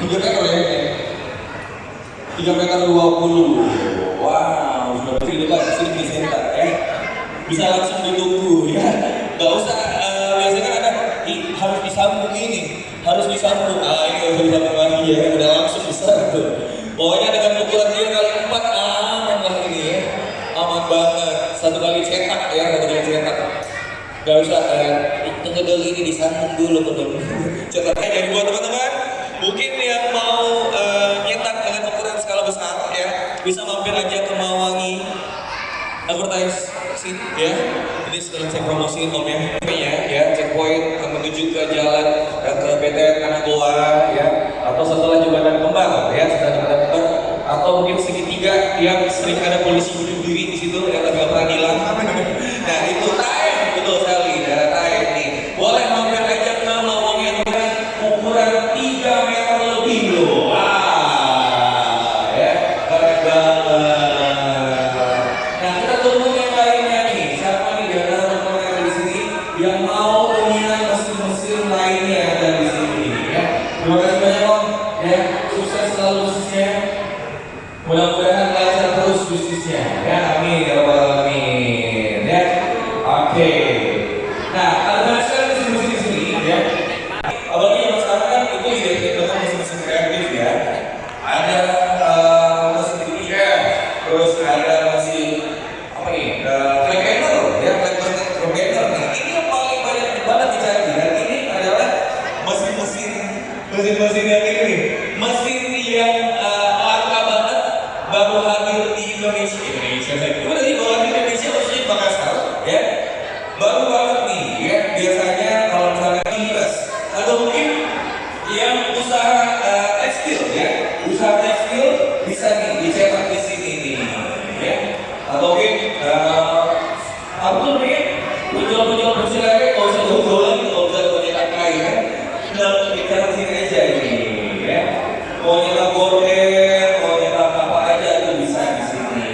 3 meter ya, 3 meter 20. Wow, sudah di depan sini di center ya. Bisa langsung ditunggu ya. Gak usah, biasanya kan ada harus disambung ini, harus disambung. Ini gak usah disambung lagi ya, udah langsung bisa tuh. Pokoknya dengan ukuran dia kali 4 aman lah ini ya, aman banget. 1 kali cetak ya, 1 kali cetak. Gak usah tunggu dulu ini disambung dulu teman-teman. Cetaknya jadi buat teman-teman. Mungkin yang mau nyetak dengan ukuran skala besar ya, bisa mampir aja ke Mawangi Advertise sini ya. Ini sekarang saya promosiin om ya, checkpoint menuju ke jalan ke BTN Kanagoa ya, atau setelah jembatan Kembar ya, setelah jembatan Kembar, atau mungkin segitiga yang sering ada polisi bunuh diri di situ yang agak peradilan. Nah itu Taen, betul sekali, daerah Taen nih. Boleh mampir aja ke Mawangi Advertise, ukuran 3 meter lebih loh. Wah, ya keren banget. Nah kita tunggu yang lainnya nih. Siapa nih di antara teman-teman yang ada di sini yang mau punya mesin-mesin lainnya yang ada di sini ya? Terima kasih banyak om. Ya, sukses selalu bisnisnya. Mudah-mudahan lancar terus bisnisnya. Ya, amin ya rabbal alamin. Ya, oke. Nah, ada banyak sekali mesin-mesin di sini ya. Apalagi yang sekarang kan itu identik dengan mesin-mesin kreatif ya. Ada mesin DPF, terus ada mesin apa nih? Flag banner ya, flag banner. Nah, ini yang paling banyak banget dicari dan ini adalah mesin-mesin yang ini nih. Mesin yang langka banget, baru hadir di Indonesia. Itu dari baru hadir di Indonesia maksudnya di Makassar ya. Baru banget nih ya. Biasanya kalau misalnya Inggris atau mungkin yang usaha tekstil ya, usaha tekstil bisa nih dicetak di sini nih ya. Atau mungkin apa tuh namanya, penjual bersih lagi, kalau usah jauh-jauh lagi, kalau bisa mencetak kain kan, tinggal dicetak sini aja ini ya. Mau nyetak gorden, mau nyetak apa aja itu bisa di sini.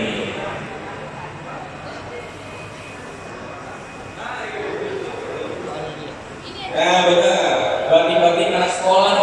Nah benar, batik-batik anak sekolah